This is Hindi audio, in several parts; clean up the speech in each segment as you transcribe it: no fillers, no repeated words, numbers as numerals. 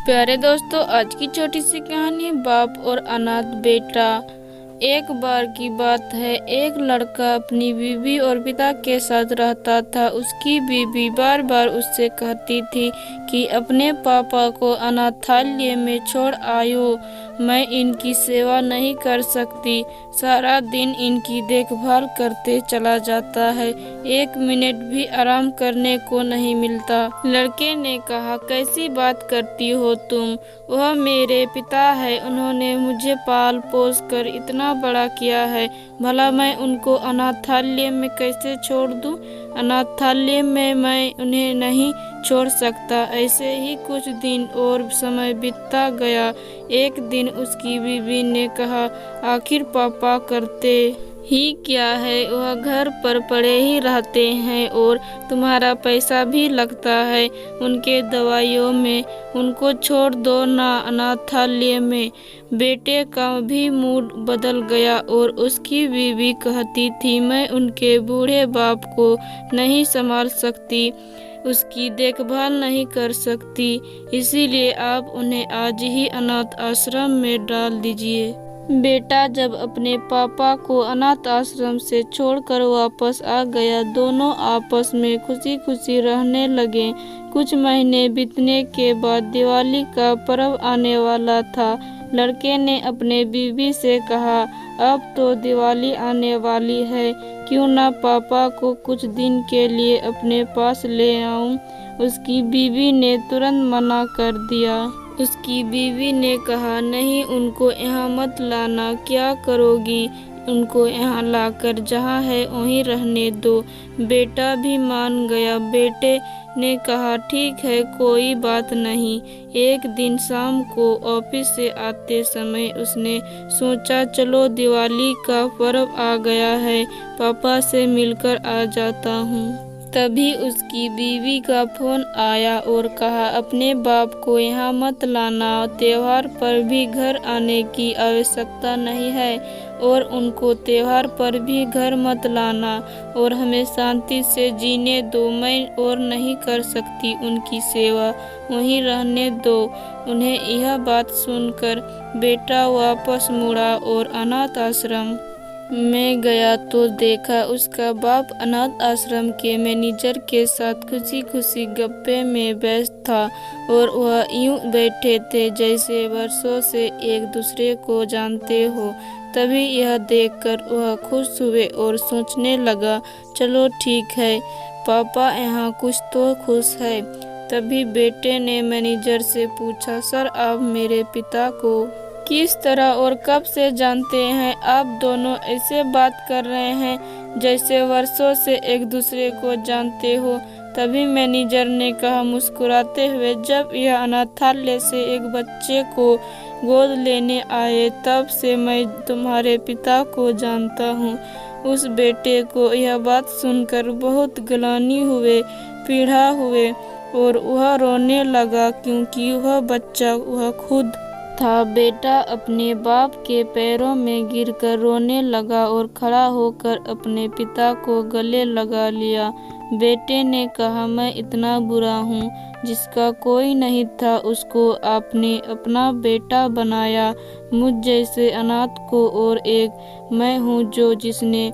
प्यारे दोस्तों, आज की छोटी सी कहानी बाप और अनाथ बेटा। एक बार की बात है, एक लड़का अपनी बीवी और पिता के साथ रहता था। उसकी बीवी बार बार उससे कहती थी कि अपने पापा को अनाथालय में छोड़ आयो, मैं इनकी सेवा नहीं कर सकती। सारा दिन इनकी देखभाल करते चला जाता है, एक मिनट भी आराम करने को नहीं मिलता। लड़के ने कहा, कैसी बात करती हो तुम? वह मेरे पिता है, उन्होंने मुझे पाल पोस कर इतना बड़ा किया है, भला मैं उनको अनाथालय में कैसे छोड़ दूं? अनाथालय में मैं उन्हें नहीं छोड़ सकता। ऐसे ही कुछ दिन और समय बीतता गया। एक दिन उसकी बीवी ने कहा, आखिर पापा करते ही क्या है, वह घर पर पड़े ही रहते हैं और तुम्हारा पैसा भी लगता है उनके दवाइयों में, उनको छोड़ दो ना अनाथालय में। बेटे का भी मूड बदल गया और उसकी बीवी कहती थी, मैं उनके बूढ़े बाप को नहीं संभाल सकती, उसकी देखभाल नहीं कर सकती, इसीलिए आप उन्हें आज ही अनाथ आश्रम में डाल दीजिए। बेटा जब अपने पापा को अनाथ आश्रम से छोड़कर वापस आ गया, दोनों आपस में खुशी खुशी रहने लगे। कुछ महीने बीतने के बाद दिवाली का पर्व आने वाला था। लड़के ने अपने बीवी से कहा, अब तो दिवाली आने वाली है, क्यों ना पापा को कुछ दिन के लिए अपने पास ले आऊं? उसकी बीवी ने तुरंत मना कर दिया। उसकी बीवी ने कहा, नहीं, उनको यहाँ मत लाना। क्या करोगी? उनको यहाँ लाकर जहाँ है वहीं रहने दो। बेटा भी मान गया। बेटे ने कहा, ठीक है, कोई बात नहीं। एक दिन शाम को ऑफिस से आते समय उसने सोचा, चलो दिवाली का पर्व आ गया है, पापा से मिलकर आ जाता हूँ। तभी उसकी बीवी का फोन आया और कहा, अपने बाप को यहाँ मत लाना, त्योहार पर भी घर आने की आवश्यकता नहीं है और उनको त्योहार पर भी घर मत लाना और हमें शांति से जीने दो। मैं और नहीं कर सकती उनकी सेवा, वहीं रहने दो उन्हें। यह बात सुनकर बेटा वापस मुड़ा और अनाथ आश्रम में गया तो देखा उसका बाप अनाथ आश्रम के मैनेजर के साथ खुशी खुशी गप्पे में व्यस्त था और वह यूं बैठे थे जैसे वर्षों से एक दूसरे को जानते हो। तभी यह देखकर वह खुश हुए और सोचने लगा, चलो ठीक है, पापा यहाँ कुछ तो खुश है। तभी बेटे ने मैनेजर से पूछा, सर आप मेरे पिता को किस तरह और कब से जानते हैं? आप दोनों ऐसे बात कर रहे हैं जैसे वर्षों से एक दूसरे को जानते हो। तभी मैनेजर ने कहा मुस्कुराते हुए, जब यह अनाथालय से एक बच्चे को गोद लेने आए तब से मैं तुम्हारे पिता को जानता हूँ। उस बेटे को यह बात सुनकर बहुत ग्लानि हुए, पीड़ा हुए और वह रोने लगा, क्योंकि वह बच्चा वह खुद था। बेटा अपने बाप के पैरों में गिरकर रोने लगा और खड़ा होकर अपने पिता को गले लगा लिया। बेटे ने कहा, मैं इतना बुरा हूँ, जिसका कोई नहीं था उसको आपने अपना बेटा बनाया, मुझ जैसे अनाथ को, और एक मैं हूँ जो जिसने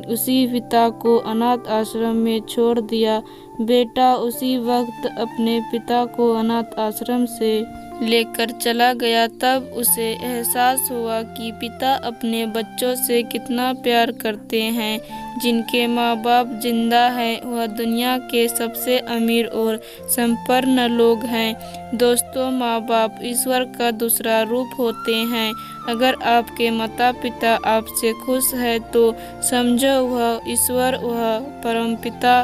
उसी पिता को अनाथ आश्रम में छोड़ दिया। बेटा उसी वक्त अपने पिता को अनाथ आश्रम से लेकर चला गया। तब उसे एहसास हुआ कि पिता अपने बच्चों से कितना प्यार करते हैं। जिनके माँ बाप जिंदा हैं वह दुनिया के सबसे अमीर और संपन्न लोग हैं। दोस्तों, माँ बाप ईश्वर का दूसरा रूप होते हैं। अगर आपके माता पिता आपसे खुश है तो समझो वह ईश्वर, वह परमपिता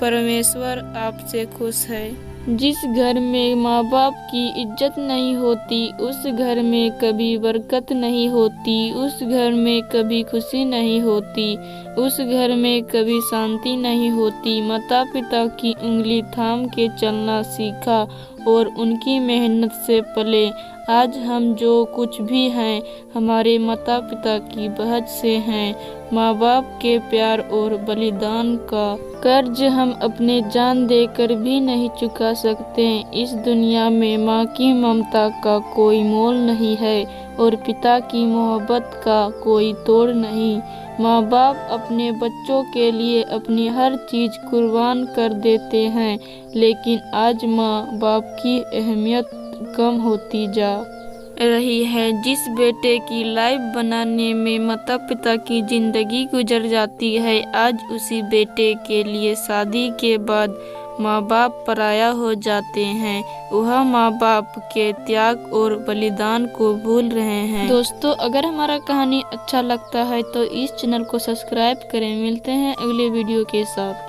परमेश्वर आपसे खुश है। जिस घर में माँ बाप की इज्जत नहीं होती, उस घर में कभी बरकत नहीं होती, उस घर में कभी खुशी नहीं होती, उस घर में कभी शांति नहीं होती। माता पिता की उंगली थाम के चलना सीखा और उनकी मेहनत से पले। आज हम जो कुछ भी हैं हमारे माता पिता की वजह से हैं। माँ बाप के प्यार और बलिदान का कर्ज हम अपने जान देकर भी नहीं चुका सकते। इस दुनिया में माँ की ममता का कोई मोल नहीं है और पिता की मोहब्बत का कोई तोड़ नहीं। माँ बाप अपने बच्चों के लिए अपनी हर चीज़ कुर्बान कर देते हैं, लेकिन आज माँ बाप की अहमियत कम होती जा रही है। जिस बेटे की लाइफ बनाने में माता पिता की जिंदगी गुजर जाती है, आज उसी बेटे के लिए शादी के बाद माँ बाप पराया हो जाते हैं। वह माँ बाप के त्याग और बलिदान को भूल रहे हैं। दोस्तों, अगर हमारा कहानी अच्छा लगता है तो इस चैनल को सब्सक्राइब करें। मिलते हैं अगले वीडियो के साथ।